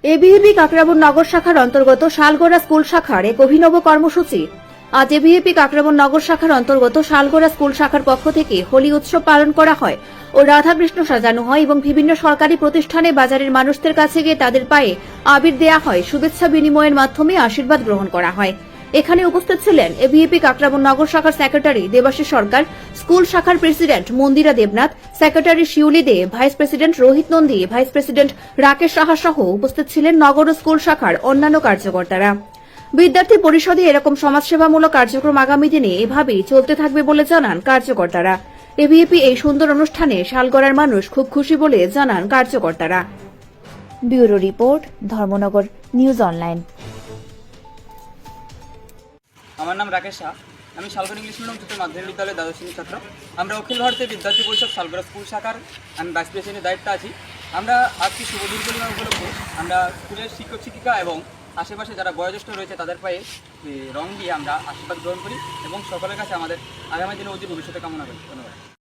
ABVP Kakraban নগর শাখার অন্তর্গত শালগোড়া স্কুল শাখার এক অভিনব কর্মসূচি। আজ এবিভিপি কাকরাবন নগর শাখার অন্তর্গত শালগোড়া স্কুল শাখার পক্ষ থেকে হোলি উৎসব পালন করা হয় ও রাধাকৃষ্ণ সাজানো হয় এবং বিভিন্ন সরকারি প্রতিষ্ঠানে বাজারের মানুষদের কাছে গিয়ে তাদের পায়ে আবির দেয়া হয়, শুভেচ্ছা বিনিময়ের মাধ্যমে আশীর্বাদ গ্রহণ করা হয়। এখানে উপস্থিত ছিলেন এবিভিপি কাকরাবন নগর শাখার সেক্রেটারি দেবাশিস সরকার, স্কুল শাখার president Mandira Debnath, secretary Shiuli De, vice president Rohit Nandi, vice president Rakesh Saha সহ উপস্থিত ছিলেন নগর ও স্কুল শাখার অন্যান্য কার্যকর্তারা। বিদ্যার্থী পরিষদে এরকম সমাজসেবামূলক কার্যক্রম আগামী দিনে এভাবেই চলতে থাকবে বলে জানান কার্যকর্তারা। এবিভিপি এই সুন্দর অনুষ্ঠানে শালগড়ার মানুষ খুব খুশি বলে জানান কার্যকর্তারা। Bureau report, Dharmanagar news online. আমার নাম রাকেশ শাহ। আমি শালগড়া ইংলিশ মিডিয়াম উচ্চতর মাধ্যমিক বিদ্যালয়ের দ্বাদশ শ্রেণীর ছাত্র। আমরা অখিল ভারতীয় বিদ্যার্থী পরিষদ শালগড়া স্কুল শাখার আমি ভাইস প্রেসিডেন্টের দায়িত্বে আছি। আমরা আজকে শুভ দিন পূর্ণিমা উপলক্ষে আমরা স্কুলের শিক্ষক শিক্ষিকা এবং আশেপাশে যারা বয়োজ্যেষ্ঠ রয়েছে তাদের পায়ে রং দিয়ে আমরা আশীর্বাদ গ্রহণ করি এবং সকলের কাছে আমাদের আগামী দিনে উজ্জ্বল ভবিষ্যতে কামনা করি। ধন্যবাদ।